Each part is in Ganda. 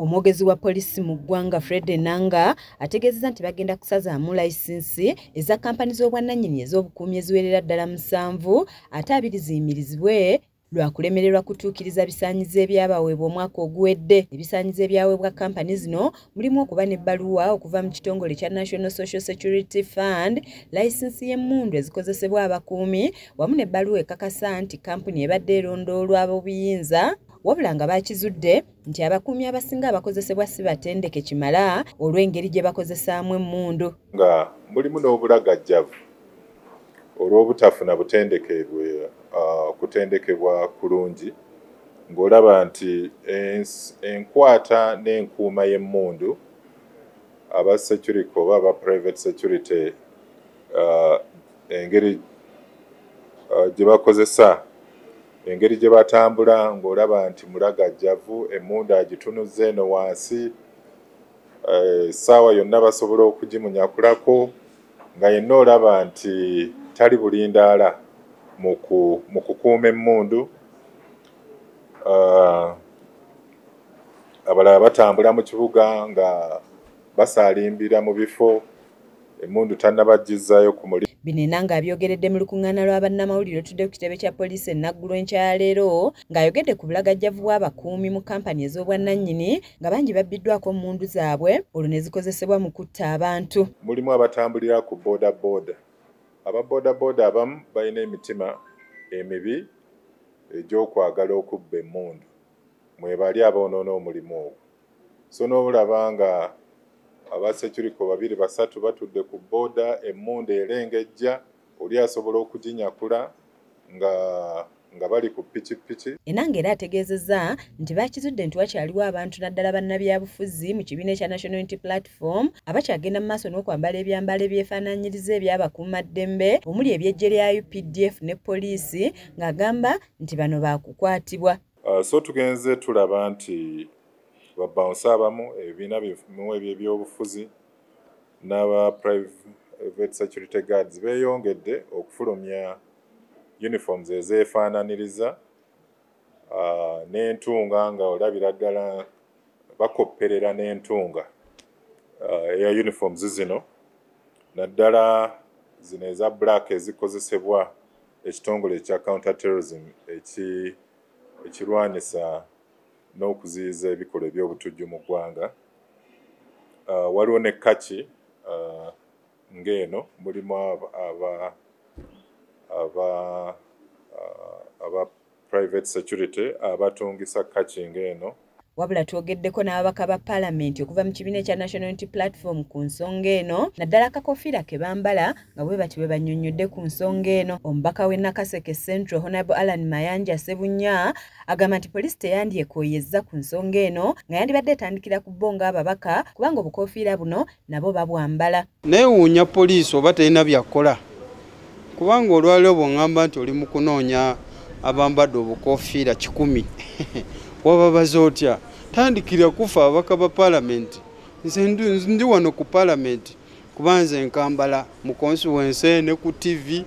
Omwogezi wa polisi mu ggwanga Fred Enanga ategeezezza nti bagenda kusazaamu layisinsi eza kampani z'obwannannyini ez'obukuumi eziwerera ddala 7 ate 2 ziyimirizibwe lwa kulemererwa kutuukiriza bisaanyizo ebyabaweebwa omwaka oguwedde. Ebisaanyizo ebyaweebwa kampani zino mulimu okuba n'ebbaluwa okuva mu kitongole kya National Social Security Fund, layisinsi y'emmundu ezikozesebwa abakuumi wamu n'ebbaluwa ekakasa nti kampuni ebadde erondoolwa ab'obuyinza, wabula nga bakizudde nti abakuumi abasinga abakozesebwa si batendeke kimala olw'engeri gye bakozesaamu emmundu. Nga mulimu n'obulagajjavu olw'obutafuna kutendekebwa kulungi, ng'olaba nti enkwata n'enkuuma y'emmundu aba security oba aba private security engeri gye bakozesa, engeri gye batambula, ng'olaba nti mulagajjavu, emmundu agitunuza eno wansi, essaawa yonna basobola okugimunyakulako, nga yenna olaba nti tali bulindaala mu kukuuma emmundu. Abalala batambula mu kibuga nga basaalimbira mu bifo, emmundu tannabaggizzaayo ku mulimu. Bino Enanga abyogeredde mu lukuŋŋaana lwa bannamawulire otudde ku kitebe kya poliisi Naguru enkya leero, ng'ayogedde ku bulagajjavu bw'abakuumi mu kampani ez'obwannannyini nga bangi babbiddwako mmundu zaabwe olwo ne zikozesebwa mu kutta abantu. Mulimu abatambulira ku boodabooda. Ababoodaboda abamu balina emitima emibi egy'okwagala okubba emmundu, mwebali aboonoona omulimu ogwo. So n'obulaba nga aba security 2 3 batudde ku booda, emmundu erengejja, oli asobola okuginyakula nga bali ku pikipiki. Enanga era ategeezezza nti bakizudde nti wakyaliwo abantu naddala bannabyabufuzi mu kibiina ekya National Unity Platform abakyagenda mu maaso n'okwambala ebyambalo ebyefaanaanyiriza eby'abakuumaddembe omuli eby'eggye lya UPDF ne poliisi, ng'agamba nti bano baakukwatibwa. So tugenze tulaba nti babawunsi abamu ebibiina bimu eby'ebyobufuzi n'aba private security guards beeyongedde okufulumya uniforms ezeefaananiriza n'entunga, nga olabira ddala bakopperera n'entunga eya uniforms zino, naddala zino eza black ezikozesebwa ekitongole ekya counter terrorism ekirwanyisa n'okuziyiza ebikolwa eby'obutujju mu ggwanga. Waliwo ne kaki ng'eno, mulimu aba private security abatungisa kaki ng'eno. Wabula twogeddeko n'ababaka ba Paalamenti okuva mu kibiina ekya National Unity Platform ku nsonga eno, naddala akakofiira ke bambala nga bwe bati bwe bannyonnyodde ku nsonga eno. Omubaka w'e Nakaseke Central Honorable Alan Mayanja Ssebunya agamba nti poliisi teyandyekooyezza ku nsonga eno, nga yandibadde etandikira ku bo ng'ababaka kubanga obukofiira buno nabo babwambala. Neewuunya poliisi oba terina byakola, kubanga olwaleero bw'oŋŋamba nti oli mu kunoonya abambadde obukofiira 100 wababaza otya? Tandikira kufa ababaka ba Paalamenti. Nze ndi wano ku Paalamenti kuba nze nkambala mu constituency ne ku TV.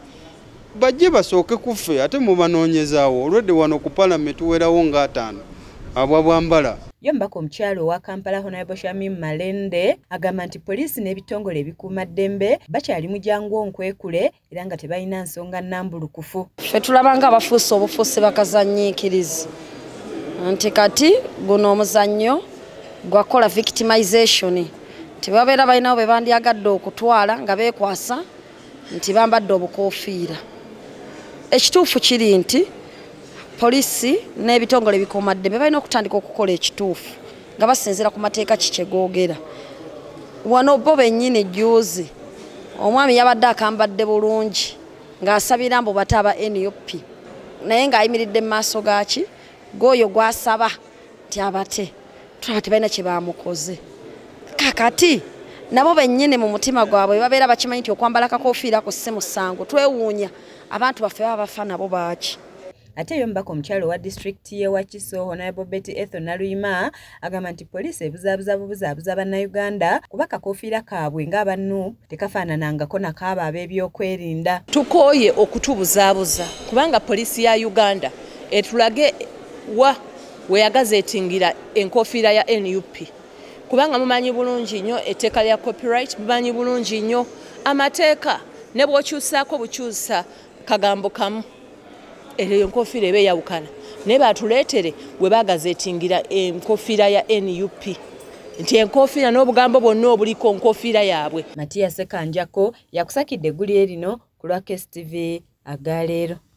Bajje basooke kufe ate mubanoonyezaawo. Olwedde wano ku Paalamenti werawo nga 5 abwa bwambala. Yo mbaka omukyalo owa Kampala Honorable Shamim Malende agamba nti poliisi n'ebitongole ebikuumaddembe bakyali mu jangu nkwekule era nga tebalina nsonga nnambulukufu. Ffe tulaba nga abafuusa obufuusi bakazannyiikiriza nti kati guno omuzannyo gwakola victimization, nti babeera balinawo be bandyagadde okutwala nga beekwasa nti bambadde obukofiira. Ekituufu kiri nti poliisi n'ebitongole ebikuumaddembe balina okutandika okukola ekituufu nga basinziira ku mateeka kye googera. Wano bo bennyini jjuuzi omwami yabadde akambadde bulungi ng'asabira mbu bata aba NUP, naye ng'ayimiridde mu maaso gaki goyo gwasaba nti abate, tulaba tebalina kye bamukoze. Kakati nabo bennyini mu mutima gwabwe babeera bakimanyi nti okwambala akakofiira ko si musango. Twewuunya abantu baffe baba bafa nabo baaki. Ate yo mbaka omukyalo wa disitulikiti y'e Wakiso Honorable Betty Ethel Naluyima agamba nti poliisi ebuzaabuza bannayuganda kuba kakofiira kaabwe ng'abannu tekafaananangako nakaabo ab'ebyokwerinda. Tukooye okutubuzaabuza kubanga poliisi ya Uganda etulage wa weyagazetingira enkofiira ya NUP kubanga mumanyi bulungi nnyo etteeka lya copyright, mumanyi bulungi nnyo amateeka ne bw'okyusaako bukyusa kagambo kamu eyo enkofiira eba eyawukana naye batuleetere we bagazetingira enkofiira ya NUP nti enkofiira n'obugambo bwonna obuliko nkofiira yaabwe. Matias Kanjako yakusakidde eggulire lino ku lwa KSTV agaleero.